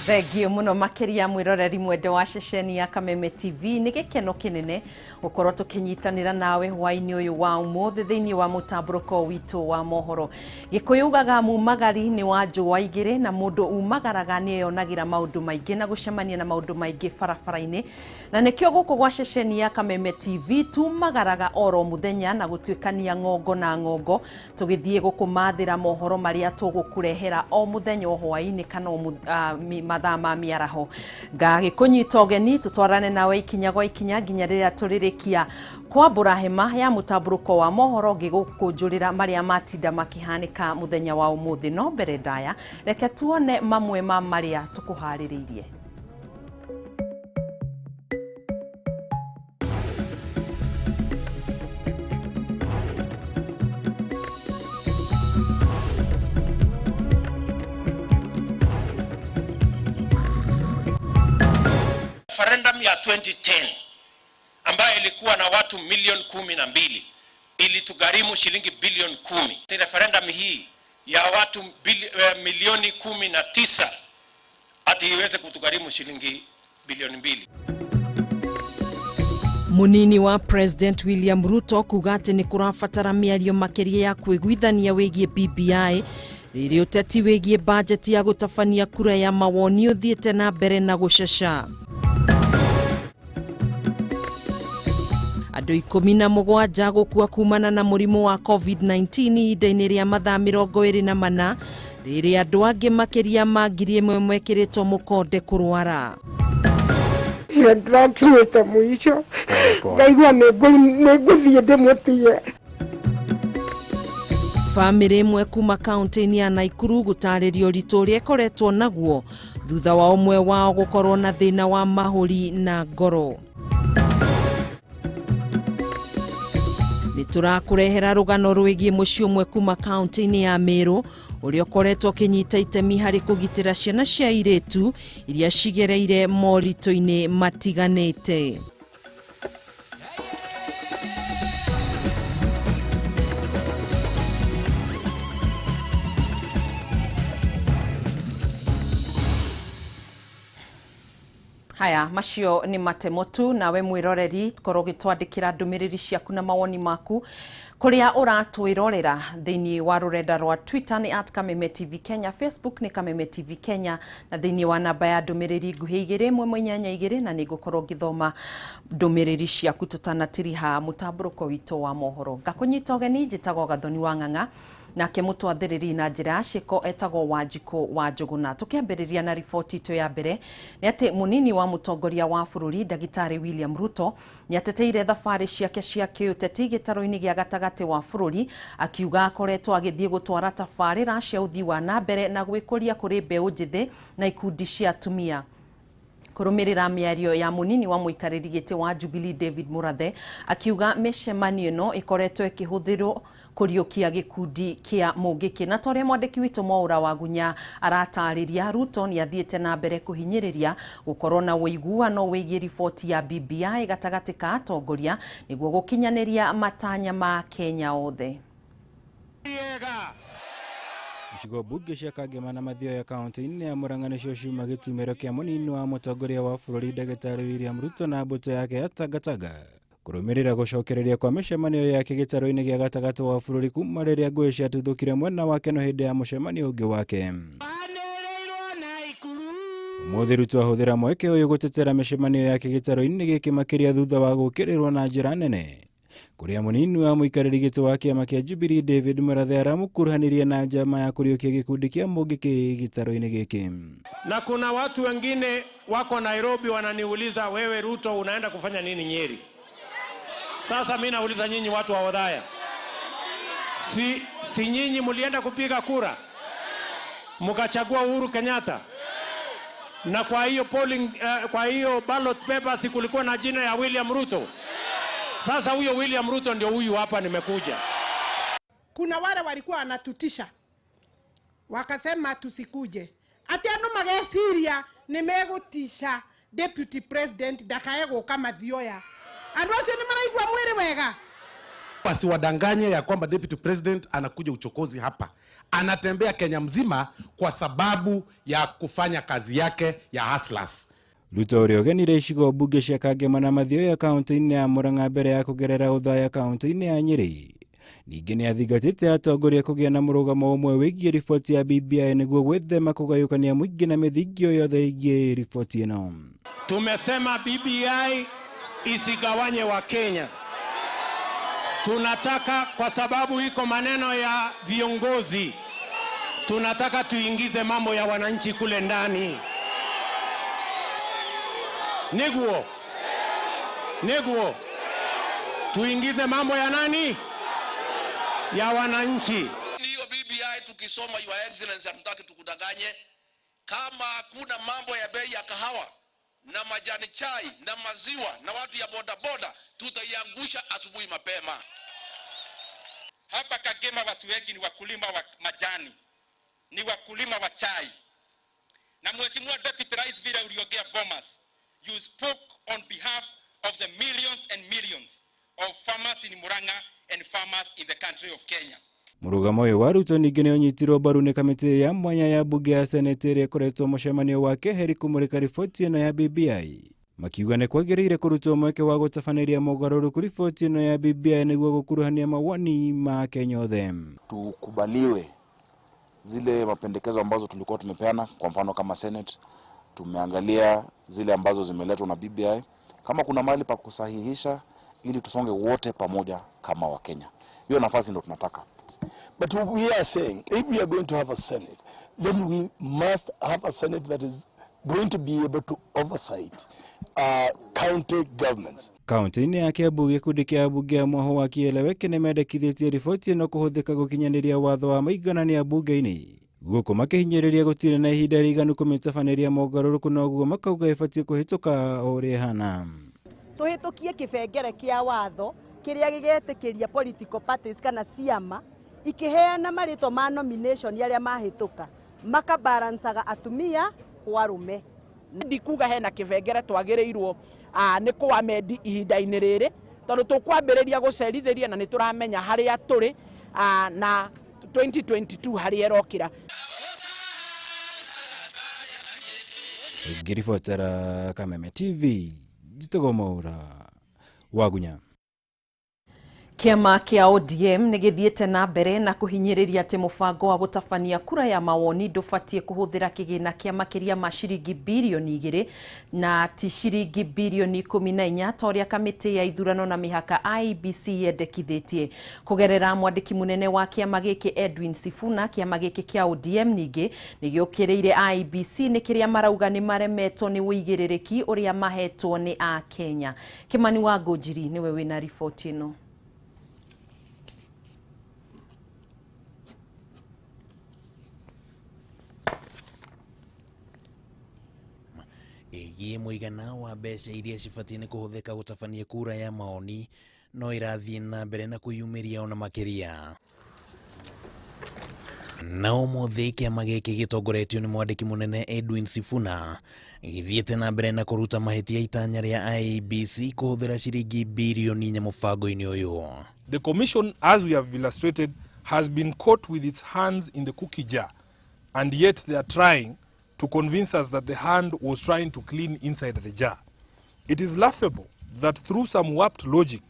Thengio muno makiria mwiroreri mwende wa ceceni ya Kameme TV ni gikeno kinene gukorwo tukinyitanira nawe hwaini uyu wa umuthi thiini wa mutamburuko witu wa mohoro. Gikuyugaga mumagari ni wa njua igiri na mundu umagaraga ni yonagira maundu maingi na gucemania na maundu maingi barabara-ini, na nikio guku gwa ceceni ya Kameme TV tumagaraga oro muthenya na gutwikania ngongo na ngongo tugithie gukumathira mohoro maria tugukurehera o muthenya hwaini kana mathaa ma miaraho. Ngagikunyita ugeni tutwarane nawe ikinya gwa ikinya nginya riria turirikia kwambura hema ya mutamburuko wa mohoro gigukunjurira maria matinda makihanika muthenya wa umuthi. No mbere ndaya reke tuone mamwe ma maria tukuhaririirie. Referendum ya 2010 ambayo ilikuwa na watu milioni 12 ili tugharimu shilingi bilioni 10. Referendum hii ya watu milioni 19 ati iweze kutugharimu shilingi bilioni 2. Munini wa President William Ruto kugate ni kurafatara miario makiria ya kwiguithania wigie BBI riri uteti wigie budget ya gutafania kura ya mawoni uthiete na mbere na gucesha. Andu 17 gukua kumana na murimu wa COVID-19 ihinda-ini ria mathaa 24 riri andu angi makiria ma 1,000 mekiritwo mukonde kurwara. Ndakirite mwisho ngaigua niguthie ndimutie. Family imwe kuma kaunti ya Naikuru gutaririo ritu ria koretwo naguo thutha wa umwe wao gukorwo na thina wa mahuri na ngoro. Niturakurehera rugano rwigie muci umwe kuma kaunti ya Meru uria koretwo kinyita itemi hari kugitira ciana cia iretu iria cigereire morito-ini matiganite. Haya, macio ni matemotu nawe mwiroreri korwo gitwandikira ndumiriri ciaku na mawoni maku kuria uratwirorera thiini wa rurenda rwa Twitter ni @Kameme TV Kenya, Facebook ni Kameme TV Kenya, na thiini wa namba ya ndumiriri nguhi 2182 na nigukorwo ngithoma ndumiriri ciaku tutanatiriha mutamburuko witu wa mohoro. Ngakunyita ugeni njitagwo Gathoni wa Ng'ang'a nake mutwathiriri na njira ciko etagwo Wanjiko wa Njuguna. Tukiambiriria na ripoti itu ya mbere ni ati munini wa mutongoria wa bururi Dagitari William Ruto ni ateteire thabari ciake cia kiuteti gitaro-ini gia gatagati wa bururi, akiuga akoretwo agithie gutwara tabarira cia uthii wa nambere na gwikuria kuri mbeu njithi na ikundi cia atumia. Kurumirira miario ya munini wa muikariri giti wa Jubilee David Murathe akiuga micemanio no ikoretwo ikihuthirwo kuriukia gikundi kia mugiki. Na toria mwandiki witu Mwaura wa Gunya aratariria Ruto ni athiete na mbere kuhinyiriria gukorwo na uiguano wigie ripoti ya BBI gatagati ka atongoria niguo gukinyaniria matanya ma Kenya othe. Icigo bunge cia Kagema na Mathioya ya kaunti-ini ya Murang'a nicio ciuma gitumiro kia munini wa mutongoria wa bururi Dagitari William Ruto na mbuto yake ya Tagataga kurumirira gucokereria kwa micemanio yake gitaro-ini gia gatagati wa bururi kuma riria ngui ciatuthukire mwena wake no hindi ya mucemanio ungi wake. Umuthi Ruto ahuthira mweke uyu gutetera micemanio yake gitaro-ini giki makiria thutha wa gukirirwo na njira nene kuria munini wa muikariri giti wa kiama kia Jubilee David Murathe aramukuruhanirie na njama ya kuriukia gikundi kia mugiki gitaro-ini giki. Na kuna watu wengine wako Nairobi wananiuliza, wewe Ruto unaenda kufanya nini Nyeri? Sasa mimi nauliza nyinyi watu wa Odhaya, si nyinyi mulienda kupiga kura mukachagua Uhuru Kenyatta, na kwa hiyo polling kwa hiyo ballot paper kulikuwa na jina ya William Ruto? Sasa huyo William Ruto ndio huyu hapa nimekuja. Kuna wale walikuwa wanatutisha wakasema tusikuje, ati anu magesiria nimegutisha deputy president ndakaego kama Mathioya. Andu acio ni maraigua mwiri wega. Wasiwadanganye ya kwamba deputy president anakuja uchokozi hapa. Anatembea Kenya mzima kwa sababu ya kufanya kazi yake ya hustlers. Ruto riogenire icigo mbunge cia Kangema na Mathioya kaunti-inĩ ya Murang'a mbere ya kugerera uthaya kaunti-inĩ ya Nyeri. Ningĩ nĩ athingatĩte atongoria kũgĩa na mũrũgamo ũmwe wĩgiĩ riboti ya BBI nĩguo gwĩthema kũgayũkania mũingĩ na mĩthingio yothe ĩgiĩ riboti ĩno. Tumesema BBI isigawanye wa Kenya. Tunataka, kwa sababu iko maneno ya viongozi, tunataka tuingize mambo ya wananchi kule ndani. Neguo. Tuingize mambo ya nani? Ya wananchi. Hiyo BBI tukisoma, Your Excellency, hatutaki tukudanganye. Kama hakuna mambo ya bei ya kahawa na majani chai na maziwa na watu ya boda boda, tutaiangusha asubuhi mapema. Hapa Kagema watu wengi ni wakulima wa majani, ni wakulima wa chai. Na Mheshimiwa Deputy Rais, vile uliongea Bomas, you spoke on behalf of the millions and millions of farmers in Murang'a and farmers in the country of Kenya. Mũrũgamo ũyũ wa Ruto ningĩ nĩ ũnyitirwo mbaru nĩ kamĩtĩ ya mwanya ya mbunge ya Senate ĩrĩa ĩkoretwo mũcemanio wa keheri kũmũrĩka riboti ĩno ya BBI. Makiuga nĩ kwagĩrĩire kũrutwo mweke wa gũtabanĩria mogarũrũku riboti ĩno ya BBI nĩguo gũkuruhania mawoni ma Kenya othe. Tukubaliwe zile mapendekezo ambazo tulikuwa tumepeana, kwa mfano kama Senate tumeangalia zile ambazo zimeletwa na BBI, kama kuna mahali pa kusahihisha ili tusonge wote pamoja kama wa Kenya. Hiyo nafasi ndio tunataka. But we are saying, if we are going to have a Senate, then we must have a Senate that is going to be able to oversight county governments. Kaunti-inĩ ya Kiambu gĩkundi kĩa ambunge a mwaho wa Kieleweke nĩ mendekithĩtie riboti ĩno kũhũthĩka gũkinyanĩria watho wa maiganania mbunge-inĩ. Gũkũ makĩhinyĩrĩria gũtirĩ na ihinda rĩiganu kũmĩtabanĩria mogarũrũku, na ũguo makauga ĩbatiĩ kũhĩtũka o ũrĩa ĩhana. Tũhĩtũkie kĩbengere kĩa watho kĩrĩa gĩgetĩkĩria political parties kana ciama ikiheana marĩtwa ma nomination arĩa mahĩtũka makabarancaga atumia kwa arũme. Ndikuga hena kĩbengere twagĩrĩirwo nĩ kũamendi ihinda-inĩ rĩrĩ, tondũ tũkwambĩrĩria gũcerithĩria na nĩ tũramenya harĩa tũrĩ na 2022 harĩa ĩrokĩra. Ngĩribotera Kameme TV, Njitũgo Mwaura, Wagunya. Kiama kia ODM nĩ gĩthiĩte na mbere na kũhinyĩrĩria atĩ mũbango wa gũtabania kura ya mawoni ndũbatiĩ kũhũthĩra kĩgĩna kĩa makĩria ma ciringi bilioni 2 na ti ciringi bilioni 14 ta ũrĩa kamĩtĩ ya ithurano na mĩhaka IEBC yendekithĩtie. Kũgerera mwandĩki mũnene wa kĩama gĩkĩ Edwin Sifuna, kĩama gĩkĩ kia ODM ningĩ nĩ gĩũkĩrĩire IEBC nĩ kĩrĩa marauga nĩ maremetwo nĩ wĩigĩrĩrĩki ũrĩa mahetwo nĩ a Kenya. Kimani wa Ngũnjiri nĩwe wĩna riboti ĩno. Mũigana wa mbeca iria cibatiĩ nĩ kũhũthĩka gũtabania kura ya maoni no irathiĩ na mbere na kũyumĩria ona makĩria. Na ũmũthĩ kĩama gĩkĩ gĩtongoretio nĩ mwandĩki mũnene Edwin Sifuna gĩthiĩte na mbere na kũruta mahĩtia itanya rĩa IEBC kũhũthĩra ciringi bilioni 4 mũbango-inĩ ũyũ. The commission, as we have illustrated, has been caught with its hands in the cookie jar, and yet they are trying to convince us that the hand was trying to clean inside the jar. It is laughable that through some warped logic,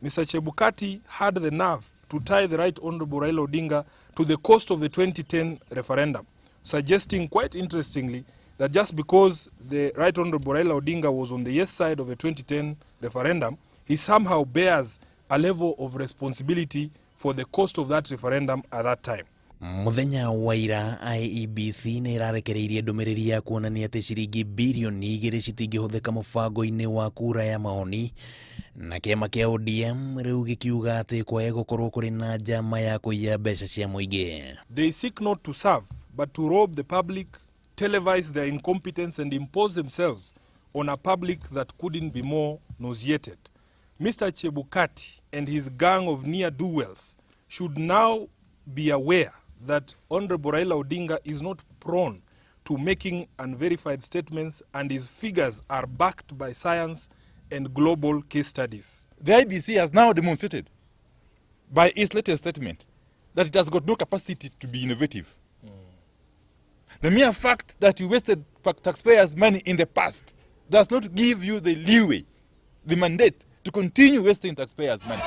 Mr. Chebukati had the nerve to tie the Right Honorable Raila Odinga to the cost of the 2010 referendum, suggesting quite interestingly that just because the Right Honorable Raila Odinga was on the yes side of the 2010 referendum, he somehow bears a level of responsibility for the cost of that referendum at that time. Muthenya wa ira IEBC nĩ ĩrarekereirie ndũmĩrĩri ya kuonania atĩ ciringi bilioni 2 citingĩhũthĩka mũbango-inĩ wa kura ya maoni, na kĩama kĩa ODM rĩu gĩkiuga atĩ kwaga gũkorwo kũrĩ na njama ya kũiya mbeca cia mũingĩ. They seek not to serve but to rob the public, televise their incompetence and impose themselves on a public that couldn't be more nauseated. Mr. Chebukati and his gang of near-do-wells should now be aware that Honorable Raila Odinga is not prone to making unverified statements, and his figures are backed by science and global case studies. The IBC has now demonstrated by its latest statement that it has got no capacity to be innovative. The mere fact that you wasted taxpayers' money in the past does not give you the leeway, the mandate to continue wasting taxpayers' money.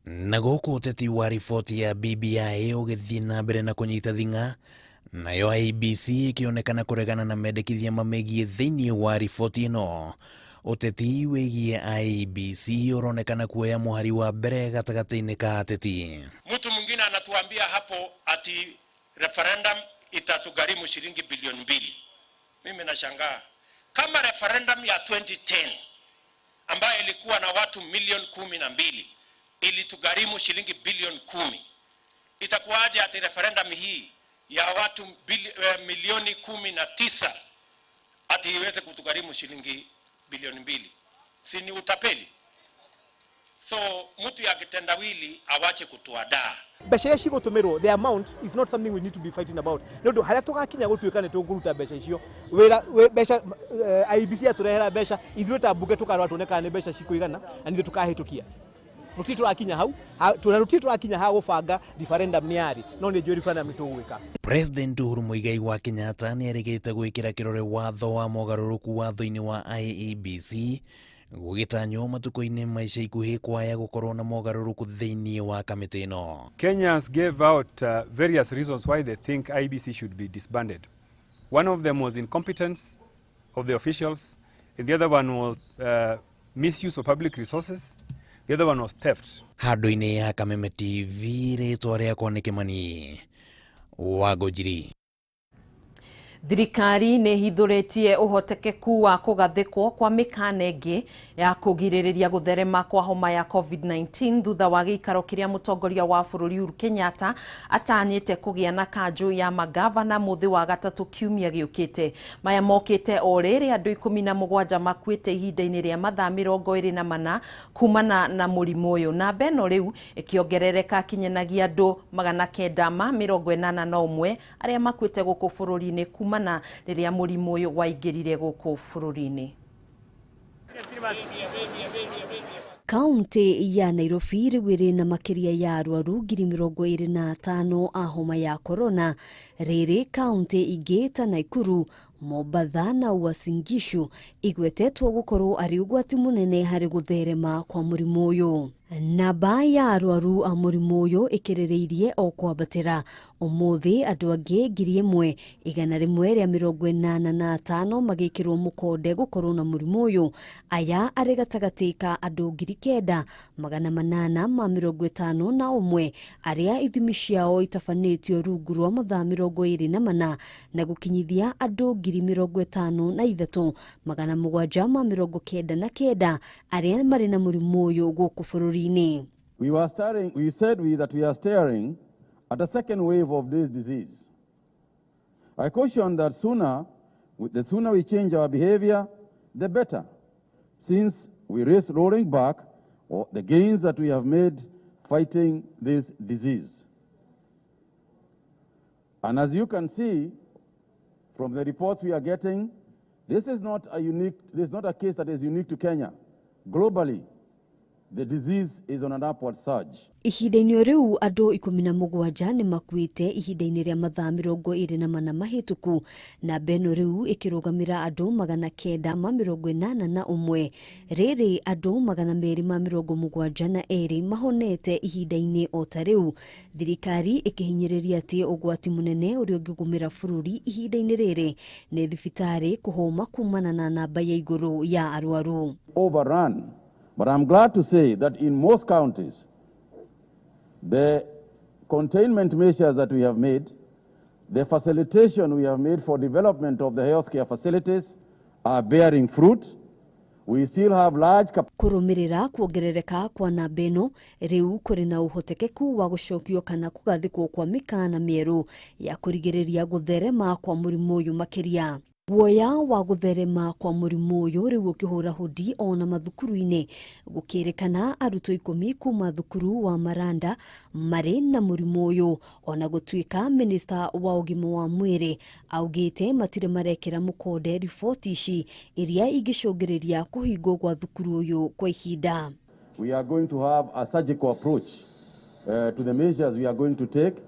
Na gũkũ ũteti wa riboti ya BBI ũgĩthiĩ na mbere na kũnyita thing'a, nayo IEBC ĩkĩonekana kũregana na mendekithia mamegiĩ thĩinĩ wa riboti ĩno. Ũteti wĩgiĩ IEBC ũronekana kuoya mũhari wa mbere gatagatĩ-inĩ ka ateti. Mtu mwingine anatuambia hapo ati referendum itatugharimu shilingi bilioni 2. Mimi nashangaa. Kama referendum ya 2010 ambayo ilikuwa na watu milioni 12 ilitugharimu shilingi bilioni 10, itakuwaje ati referendum hii ya watu milioni 19 ati iweze kutugharimu shilingi bilioni 2? Si ni utapeli? So mtu ya kitendawili awache kutuadaa. Besha ya shigo tumero, the amount is not something we need to be fighting about. Nodo haria tugakinya gutuika ne tuguruta besha icio. Wira besha IEBC aturehera besha ithuĩ ta mbunge tukarwa tuoneka ne besha cikuigana and ithuĩ tukahĩtũkia. Ruti turakinya hau, ruti turakinya ha gũbanga referendum nĩ yari, no nĩ njũĩ referendum nĩ tũgwĩka. President Uhuru Muigai wa Kenyatta nĩ erĩgĩte gwĩkĩra kĩrore watho wa mogarũrũku watho-inĩ wa IEBC gũgĩtanywo matukũ-inĩ ma ica ikuhĩ kwaya gũkorwo na mogarũrũku thĩinĩ wa kamĩtĩ ĩno. Kenyans gave out various reasons why they think IEBC should be disbanded. One of them was incompetence of the officials, and the other one was misuse of public resources. The other one was theft. Handũ-inĩ ya Kameme TV rĩtwa rĩakwa nĩ Kĩmani Wangũnjiri. Thirikari nĩ hithũrĩtie ũhotekeku wa kũgathĩkwo kwa mĩkana ĩngĩ ya kũgirĩrĩria gũtherema kwa homa ya COVID-19 thutha wa gĩikaro kĩrĩa mũtongoria wa bũrũri Uhuru Kenyatta atanyĩte kũgĩa na kanjũ ya magavana mũthĩ wa gatatũ kiumia gĩũkĩte. Maya mokĩte o rĩrĩ andũ 17 makuĩte ihinda-inĩ rĩa mathaa 24 kumana na mũrimũ ũyũ, na beno rĩu ĩkĩongerereka kinyenagia andũ 981 arĩa makuĩte gũkũ bũrũri-inĩ kumana rĩrĩa mũrimũ ũyũ waingĩrire gũkũ bũrũri-inĩ. Kaunti ya Nairobi rĩu ĩrĩ na makĩria ya arwaru 25,000 a homa ya corona. Rĩrĩ kaunti ingĩ ta Nakuru, Mombasa na Uasin Gishu igwetetwo gũkorwo arĩ ũgwati mũnene harĩ gũtherema kwa mũrimũ ũyũ. Namba ya arwaru a mũrimũ ũyũ ĩkĩrĩrĩirie o kwambatĩra, ũmũthĩ andũ angĩ 1,185 magĩkĩrwo mũkonde gũkorwo na mũrimũ ũyũ. Aya arĩ gatagatĩ ka andũ 9,851 arĩa ithimi ciao itabanĩtio rungu rwa mathaa 24 na gũkinyithia andũ 53,799 arĩa marĩ na mũrimũ ũyũ gũkũ bũrũri-inĩ. We said that we are staring at a second wave of this disease. I caution that the sooner we change our behavior, the better, since we risk rolling back the gains that we have made fighting this disease. And as you can see from the reports we are getting, this is not a case that is unique to Kenya. Globally, the disease is on an upward surge. Ihinda-inĩ rĩu andũ 17 nĩ makuĩte ihinda-inĩ rĩa mathaa 24 mahĩtũku, na beno rĩu ĩkĩrũgamĩra andũ 981. Rĩrĩ andũ 272 mahonete ihinda-inĩ o ta rĩu. Thirikari ĩkĩhinyĩrĩria atĩ ũgwati mũnene ũrĩa ũngĩgũmĩra bũrũri ihinda-inĩ rĩrĩ nĩ thibitarĩ kũhũma kumana na namba ya igũrũ ya arwaru. Overrun. But I'm glad to say that in most counties, the containment measures that we have made, the facilitation we have made for development of the healthcare facilities are bearing fruit. We still have large kũrũmĩrĩra kuongerereka kwa namba ĩno, rĩu kũrĩ na ũhotekeku wa gũcokio kana kũgathĩkwo kwa mĩkana mĩerũ ya kũrigĩrĩria gũtherema kwa mũrimũ ũyũ makĩria. Guoya wa gũtherema kwa mũrimũ ũyũ rĩu ũkĩhũra hũdi ona mathukuru-inĩ, gũkĩrĩkana arutwo 10 kuma thukuru wa Maranda marĩ na mũrimũ ũyũ, ona gũtuĩka minista wa ũgima wa mwĩrĩ augĩte matirĩ marekĩra mũkonde riboti ici iria ingĩcũngĩrĩria kũhingwo gwa thukuru ũyũ kwa ihinda. we are going to have a surgical approach to the measures we are going to take,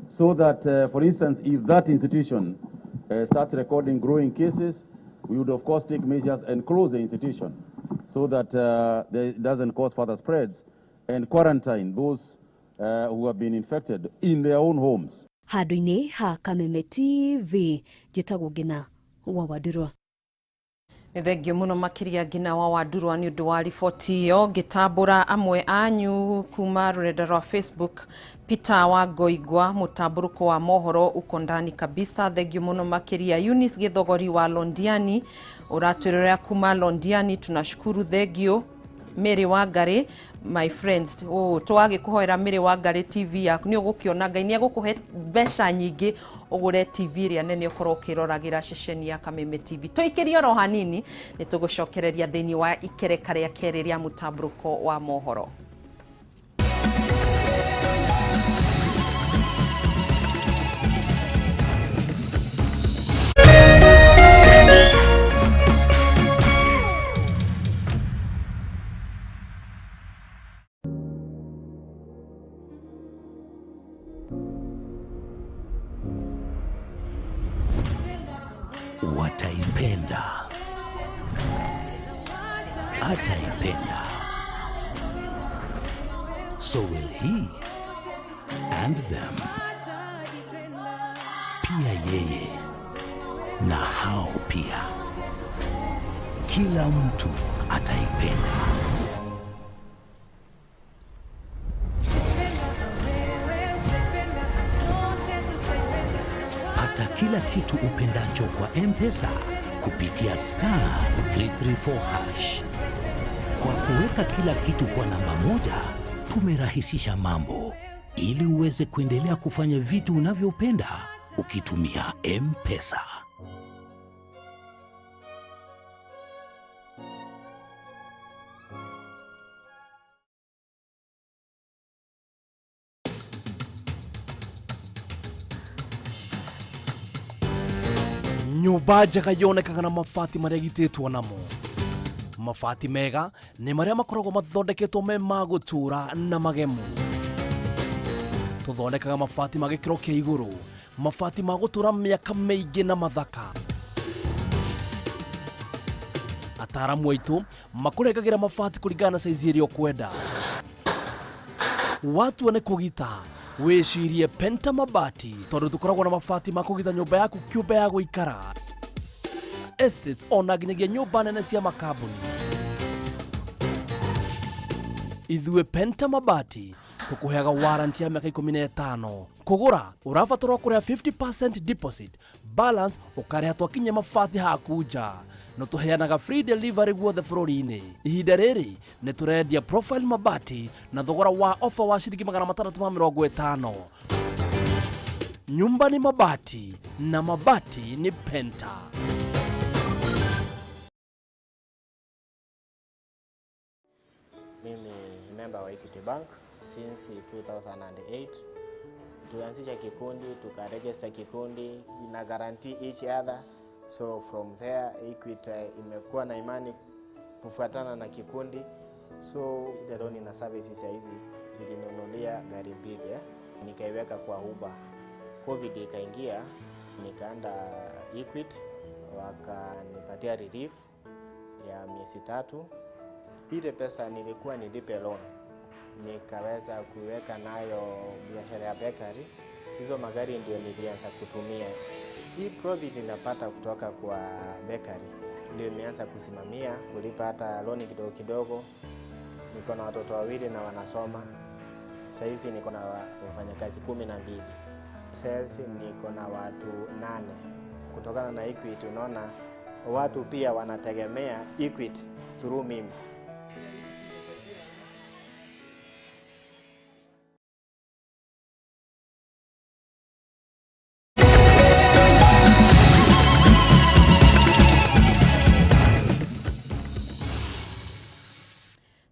so that, for instance, if that institution starts recording growing cases, we would of course take measures and close the institution so that it doesn't cause further spreads, and quarantine those who have been infected in their own homes. Handũ-inĩ ha Kameme TV, njĩtagwo Ngina wa Wadurwa. Thengio muno makiria Ngina wa Wadurwa ni undu wa riboti iyo. Ngitambura amwe anyu kuma rurenda rwa Facebook. Peter wa Ngoigwa, mutamburuko wa mohoro uko ndani kabisa. Thengio muno makiria. Eunice Githogori wa Londiani, uratwirira kuma Londiani, tunashukuru thengio. Mary Wangari, my friends, twage kuhoera Mary Wangari TV yaku ni ugukiona Ngai ni agukuhe mbeca nyingi ugure TV ria nene ukorwo kiroragira ceceni ya Kameme TV. Toikirio ro hanini ni tugucokereria thini wa ikereka ria keri ria mutamburuko wa mohoro. Wataipenda, ataipenda, so will he and them. Pia yeye na hao pia, kila mtu ataipenda. Pata kila kitu upendacho kwa M-Pesa kupitia *334#. Kwa kuweka kila kitu kwa namba moja, tumerahisisha mambo ili uweze kuendelea kufanya vitu unavyopenda ukitumia M-Pesa. Nyumba njega yonekaga na mabati maria gitĩtwo namo. Mabati mega nĩ maria makoragwo mathondeketwo me ma gũtũra na magemu. Tũthondekaga mabati ma gĩkĩro kĩa igũrũ, mabati ma gũtũra mĩaka mĩingĩ na mathaka. Ataaramu aitũ makũrengagĩra mabati kũringana na size ĩrĩa ũkwenda. Watu nĩ kũgita wĩcirie Penta Mabati, tondũ tũkoragwo na mabati ma kũgita nyũmba yaku kĩũmbe ya gũikara, estates ona nginyagia nyũmba nene cia makambuni. Ithuĩ Penta Mabati tũkũheaga warranty ya mĩaka 15. Kũgũra ũrabatara kũrĩha 50% deposit, balance ũkarĩha twakinya mabati haku nja. No tũheanaga free delivery guothe bũrũri-inĩ. Ihinda rĩrĩ nĩ tũrendia profile mabati na thogora wa offer wa ciringi 650. Nyumba ni mabati na mabati ni Penta. Mimi ni member wa Equity Bank since 2008. Tulianzisha kikundi, tukaregister kikundi, ina guarantee each other. So from there Equity imekuwa na imani kufuatana na kikundi. So ile loan na services hizi nilinunulia gari big, nikaiweka kwa Uber. Covid ikaingia, nikaenda Equity wakanipatia relief ya miezi 3. Ile pesa nilikuwa nilipe loan, nikaweza kuweka nayo biashara ya bakery. Hizo magari ndio nilianza kutumia. Hii profit ninapata kutoka kwa bakery ndio nimeanza kusimamia, kulipa hata loan kidogo kidogo. Niko na watoto 2 na wanasoma. Sasa hizi niko na wafanyakazi 12. Sales niko na watu 8. Kutokana na Equity, unaona watu pia wanategemea Equity through mimi.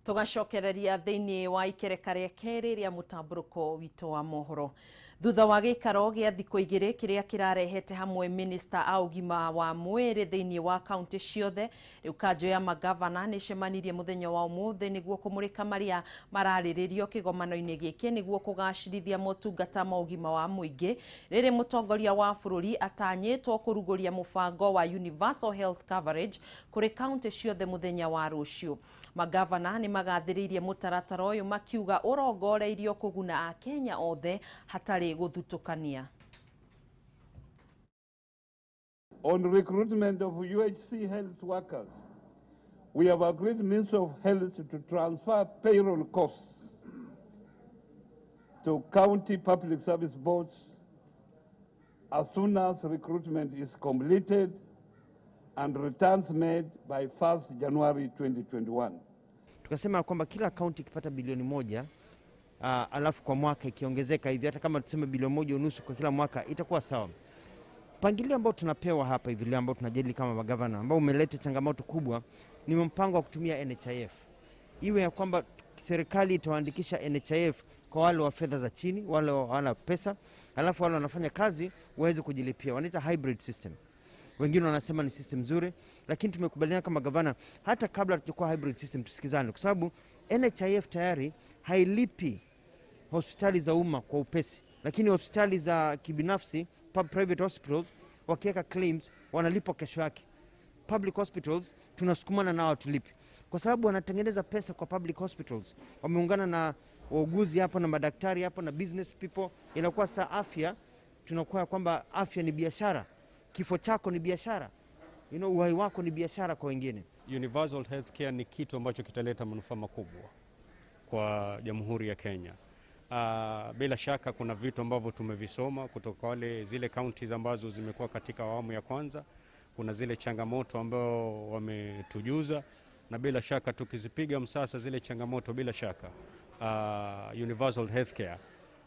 Tugacokereria thiini wa ikereka ria keri ria mutamburuko wito wa mohoro. Thutha wa gĩikaro gĩa thikũ igĩrĩ kĩrĩa kĩrarehete hamwe minista a ũgima wa mwĩrĩ thĩinĩ wa kaunti ciothe, rĩu kanjũ ya magavana nĩcemanirie mũthenya wa ũmũthĩ nĩguo kũmũrĩka marĩa mararĩrĩrio kĩgomano-inĩ gĩkĩ nĩguo kũgacĩrithia motungata ma ũgima wa mũingĩ, rĩrĩ mũtongoria wa bũrũri atanyĩtwo kũrugũria mũbango wa universal health coverage kũrĩ kaunti ciothe mũthenya wa rũciũ. Magavana nĩ magathĩrĩirie mũtaratara ũyũ makiuga ũrongoreirio kũguna Akenya othe hatarĩ gũthutũkania. On recruitment of UHC health workers, we have agreed with the Ministry of Health to transfer payroll costs to county public service boards as soon as recruitment is completed and returns made by 1st January 2021. Tukasema kwamba kila kaunti ikipata bilioni moja, alafu kwa mwaka ikiongezeka hivi, hata kama tuseme bilioni moja unusu kwa kila mwaka, itakuwa sawa. Mpangilio ambao tunapewa hapa hivi leo ambao tunajadili kama magavana ambao umeleta changamoto kubwa ni mpango wa kutumia NHIF. Iwe ya kwamba serikali itaandikisha NHIF kwa wale wa fedha za chini, wale wana pesa, alafu wale wanafanya kazi waweze kujilipia. Wanaita hybrid system. Wengine wanasema ni system nzuri, lakini tumekubaliana kama gavana hata kabla tuchukua hybrid system tusikizane, kwa sababu NHIF tayari hailipi hospitali za umma kwa upesi, lakini hospitali za kibinafsi, private hospitals, wakiweka claims wanalipwa kesho yake. Public hospitals tunasukumana nao tulipi, kwa sababu wanatengeneza pesa kwa public hospitals. Wameungana na wauguzi hapo na madaktari hapo na business people, inakuwa saa afya, tunakuwa kwamba afya ni biashara. Kifo chako ni biashara, uhai wako ni biashara kwa wengine. Universal healthcare ni kitu ambacho kitaleta manufaa makubwa kwa Jamhuri ya Kenya. Bila shaka kuna vitu ambavyo tumevisoma kutoka zile counties ambazo zimekuwa katika awamu ya kwanza. Kuna zile changamoto ambao wametujuza, na bila shaka tukizipiga msasa zile changamoto, bila shaka universal healthcare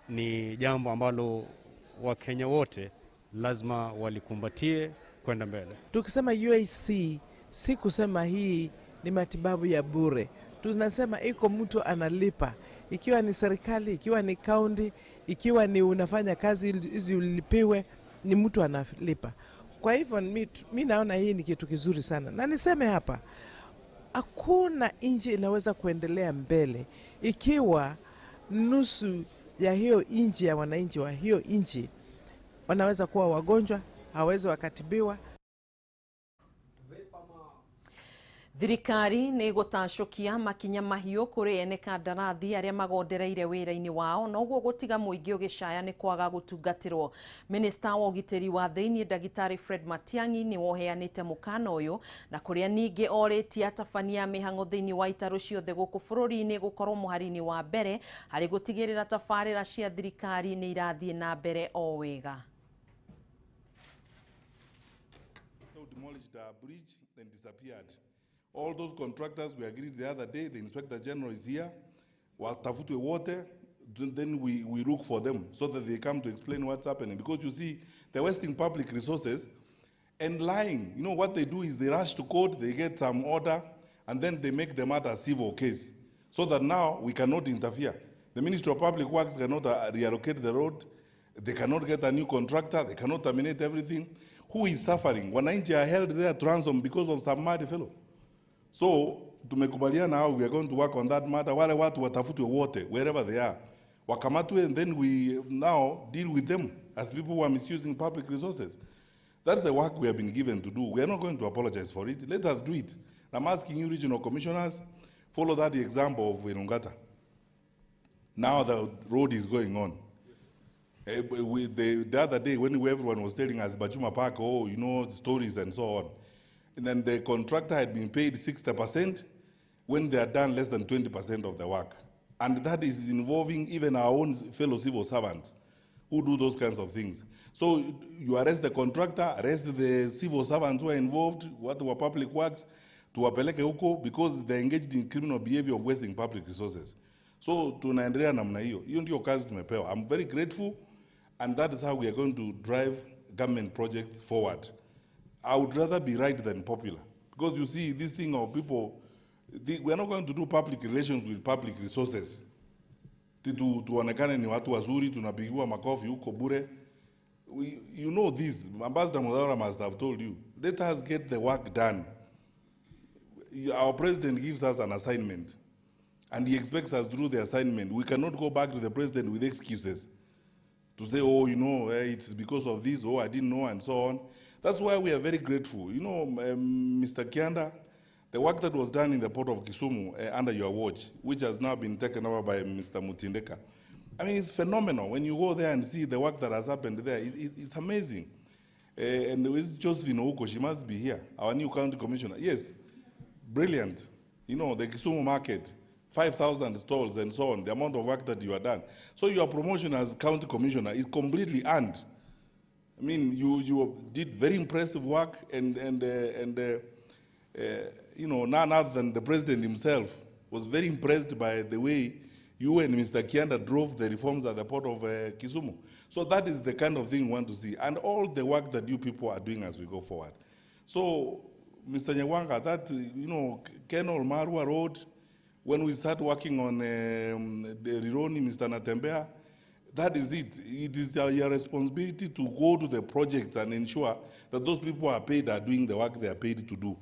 ni jambo ambalo Wakenya wote lazima walikumbatie kwenda mbele. Tukisema UHC si kusema hii ni matibabu ya bure. Tunasema iko mtu analipa, ikiwa ni serikali, ikiwa ni kaunti, ikiwa ni unafanya kazi ili ulipiwe, ni mtu analipa. Kwa hivyo mimi naona hii ni kitu kizuri sana. Na niseme hapa, hakuna nchi inaweza kuendelea mbele ikiwa nusu ya hiyo nchi ya wananchi wa hiyo nchi wanaweza kuwa wagonjwa, hawezi wakatibiwa. Thirikari nĩ gũtacũkia makinya mahiũ kũrĩ ene kandarathi arĩa magondereire wĩra-inĩ wao, noguo gũtiga mũingĩ ũgĩcaya nĩ kwaga gũtungatĩrwo. Minista wa ũgitĩri wa thĩinĩ Ndagĩtarĩ Fred Matiang'i nĩ woheanĩte mũkana ũyũ, na kũrĩa ningĩ orĩtie atabania mĩhang'o thĩinĩ wa itarũ ciothe gũkũ bũrũri-inĩ gũkorwo mũhari-inĩ wa mbere harĩ gũtigĩrĩra tabarĩra cia thirikari nĩ irathiĩ na mbere o wega. Demolished our bridge and disappeared. All those contractors we agreed the other day, the Inspector General is here, watafutwe wote, then we look for them so that they come to explain what's happening. Because you see, they're wasting public resources and lying. You know what they do is they rush to court, they get some order, and then they make the matter a civil case. So that now we cannot interfere. The Ministry of Public Works cannot reallocate the road, they cannot get a new contractor, they cannot terminate everything. Who is suffering? Wananchi are held there to ransom because of some mad fellow. So, tumekubaliana how we are going to work on that matter. Wale watu watafutwe wote, wherever they are. Wakamatwe, and then we now deal with them as people who are misusing public resources. That's the work we have been given to do. We are not going to apologize for it. Let us do it. I'm asking you, regional commissioners, follow that example of Wirungata. Now the road is going on. The other day, when everyone was telling us, Bachuma Park, oh, you know, stories and so on. And then the contractor had been paid 60% when they had done less than 20% of the work. And that is involving even our own fellow civil servants who do those kinds of things. So you arrest the contractor, arrest the civil servants who are involved, what were public works, to wapeleke huko because they're engaged in criminal behavior of wasting public resources. So tunaendelea namna hiyo. Hiyo ndio kazi tumepewa. I'm very grateful, and that is how we are going to drive government projects forward. I would rather be right than popular. Because you see, this thing of people, we are not going to do public relations with public resources. tuonekane ni watu wazuri, tunapigiwa makofi huko bure. You know this, Ambassador Mudavadi must have told you. Let us get the work done. Our president gives us an assignment, and he expects us to do the assignment. We cannot go back to the president with excuses to say, oh, you know, it's because of this, oh, I didn't know, and so on. That's why we are very grateful. You know, Mr. Kianda, the work that was done in the port of Kisumu under your watch, which has now been taken over by Mr. Mutindeka, I mean, it's phenomenal. When you go there and see the work that has happened there, it's amazing. And with Josephine Ouko, she must be here, our new county commissioner. Yes, brilliant. You know, the Kisumu market, 5,000 stalls and so on, the amount of work that you have done. So your promotion as county commissioner is completely earned. I mean, you did very impressive work, and you know, none other than the president himself was very impressed by the way you and Mr. Kianda drove the reforms at the port of Kisumu. So that is the kind of thing we want to see, and all the work that you people are doing as we go forward. So, Mr. Nyawanga, that, you know, Kenol Marua Road, when we start working on the Rironi, Mr. Natembea, that is it. It is your responsibility to go to the projects and ensure that those people are paid are doing the work they are paid to do.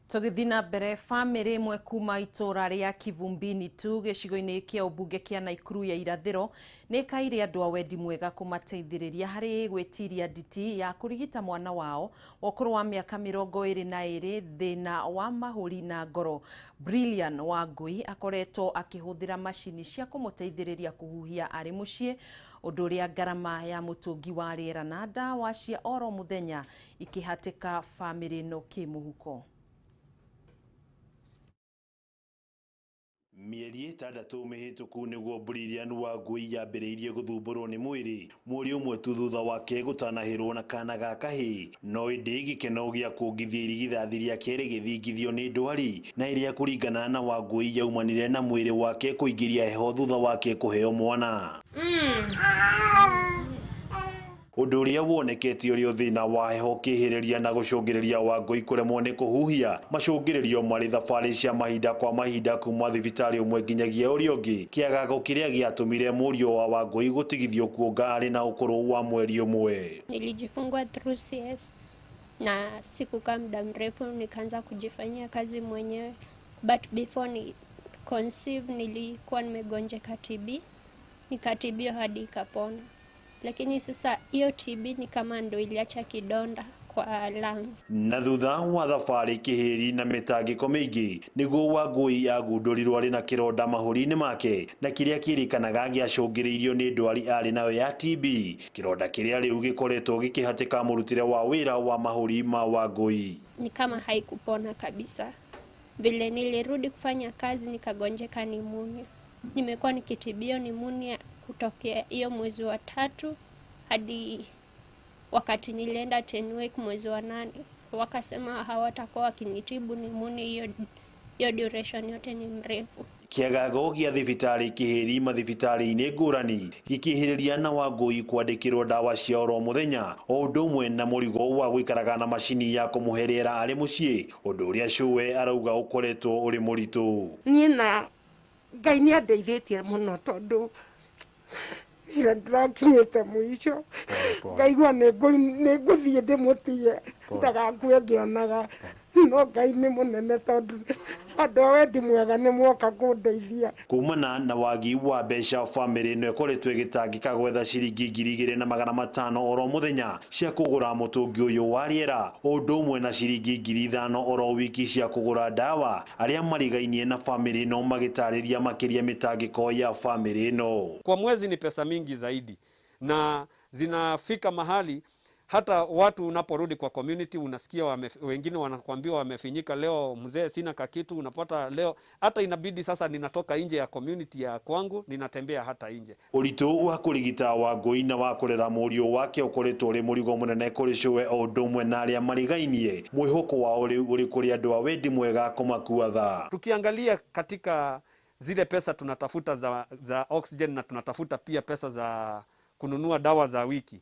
Tugithina mbere family imwe kuma itura ria Kivumbini tu gicigo-ini kia ubunge kia Naikuru ya irathiro ni kaire andu a wendi mwega kumateithiriria hari gwitiria nditi ya kurigita mwana wao okuru wa miaka 22 thina wa mahuri na ngoro. Brilliant Wangui akoretwo akihuthira mashini cia kumuteithiriria kuhuhia ari mucii undu ria ngarama ya mutungi wa riera na ndawa cia oro muthenya ikihatika family no kimuhuko. Mieri itandatu mihituku niguo Brilliant Wangui yambiriirie guthumburwo ni mwiri muri umwe tu thutha wake gutanahirwo na kana ga kahi no indi gikeno gia kungithia irigithathi riake rigithingithio ni ndwari na iria kuringana na Wangui yaumanire na mwiri wake kuingiria heho thutha wake kuheo mwana. Undu uria wonekete uri thina wa heho kihiriria na gucungiriria Wangui kuremwo ni kuhuhia macungiririo mari thabari cia mahinda kwa mahinda kuma thibitari umwe nginyagia uri ungi kiagago kiria giatumire murio wa Wangui gutigithio kuonga ari na ukuru wa mweri umwe. Nilijifungua through CS na sikukaa muda mrefu nikaanza kujifanyia kazi mwenyewe, but before ni conceive nilikuwa nimegonjeka TB, nikatibiwa hadi ikapona. Lakini sasa hiyo TB ni kama ndo iliacha kidonda kwa lungs. Na thutha wa thabari kihiri na mitangiko mingi niguo Wangui agundurirwo ari na kironda mahuri-ini make na kiria kirikanaga giacungiriirio ni ndwari ari nayo ya TB, kironda kiria riu gikoretwo gikihatika murutire wa wira wa mahuri ma Wangui. Ni kama haikupona kabisa. Vile nilirudi kufanya kazi nikagonjeka pneumonia. Nimekuwa nikitibio pneumonia kutokea hiyo mwezi wa 3 hadi wakati nilienda 10 week mwezi wa 8 wakasema hawatakuwa wakinitibu pneumonia hiyo duration yote ni mrefu. Kiagago gia thibitari kihiri mathibitari-ini ngurani gikihiriria na Wangui kwandikirwo ndawa cia oro muthenya o undu umwe na murigo wa guikaraga na mashini ya kumuherera ari mucii undu uria Shuwe arauga ukoretwo uri muritu. Ni na Ngai ni andeithĩtie muno tondu ira ndirakinyĩte mwisho ngaigua nĩ ngũthiĩ ndĩmũtige ndagakue ngĩonaga no Ngai nĩ mũnene tondu andũ a wendi mwega nĩ moka kũndeithia. Kumana na wagi wa mbeca family no ĩkoretwo ĩgĩtangĩka gwetha ciringi 2,500 oro muthenya cia kũgũra mũtũngi ũyũ wa rĩera o ũndũ ũmwe na ciringi 5,000 oro wiki cia kũgũra ndawa arĩa marigainie na family no magĩtarĩria makĩria mĩtangĩko ya family no. Kwa mwezi ni pesa mingi zaidi na zinafika mahali hata watu unaporudi kwa community unasikia wengine wanakuambia wamefinyika leo, mzee sina kakitu, unapata leo hata inabidi sasa ninatoka nje ya community ya kwangu ninatembea hata nje. Uritu wa kurigita Wangui na wa kurera murio wake ukoretwo uri murigo munene kuri Shuwe o undu umwe na aria marigainie mwihoko wa uri kuri andu a wendi mwega kumakua tha. Tukiangalia katika zile pesa tunatafuta za oxygen na tunatafuta pia pesa za kununua dawa za wiki,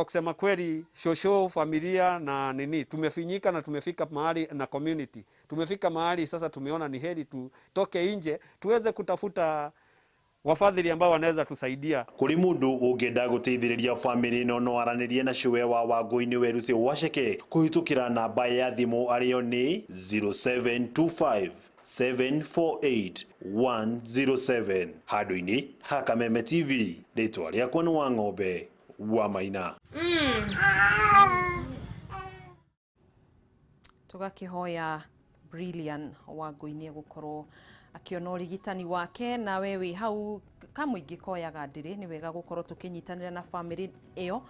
kusema kweli, shosho, familia na nini, tumefinyika na tumefika mahali na community. Tumefika mahali sasa tumeona ni heri tutoke nje tuweze kutafuta wafadhili ambao wanaweza tusaidia. Kuri mundu ungenda guteithiriria family no aranirie na Ciwe wa Wangui Weruse waceke kuhitukira namba ya thimu ariyo ni 0725 748 107 handu-ini ha Kameme TV. Ritwa riakwa ni Wang'ombe wa Maina. Tugakihoya Brilliant Wangui gukorwo akiona urigitani wake, na wewe hau kamwingi koyaga ndiri ni wega gukorwo tukinyitanira na family iyo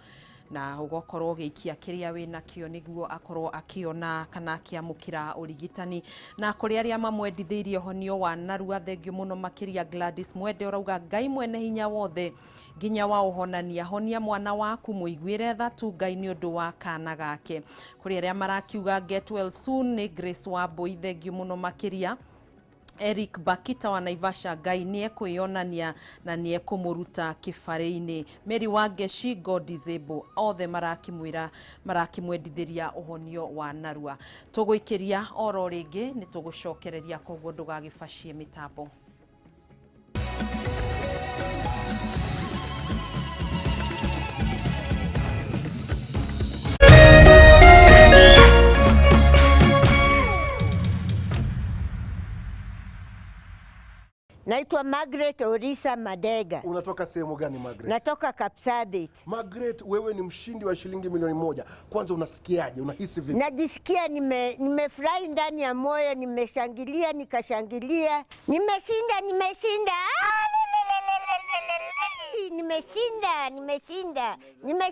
na ugokorwo giikia kiria wina kio niguo akorwo akiona kana akiamukira urigitani. Na kuri aria mamwendithirie honio wa narua, thengio muno makiria Gladys Mwende, urauga Ngai mwene hinya wothe nginya wa uhonania honia mwana waku muiguire tha tu Ngai ni undu wa kana gake. Kuri aria marakiuga get well soon ni Grace wa Boy, thengio muno makiria. Eric Bakita wa Naivasha, Ngai nie kwionania na nie kumuruta kifare-ini. Mary Wageshi, God disable, othe marakimwendithiria uhonio wa narua. Tuguikiria oro ringi ni tugucokereria, koguo ndugagibashie mitambo. Naitwa Margaret Orisa Madega. Unatoka sehemu gani Margaret? Natoka Kapsabet. Margaret, wewe ni mshindi wa shilingi milioni 1. Kwanza unasikiaje? Unahisi vipi? Najisikia nimefurahi ndani ya moyo, nimeshangilia nikashangilia. Nimeshinda. Nimeshinda.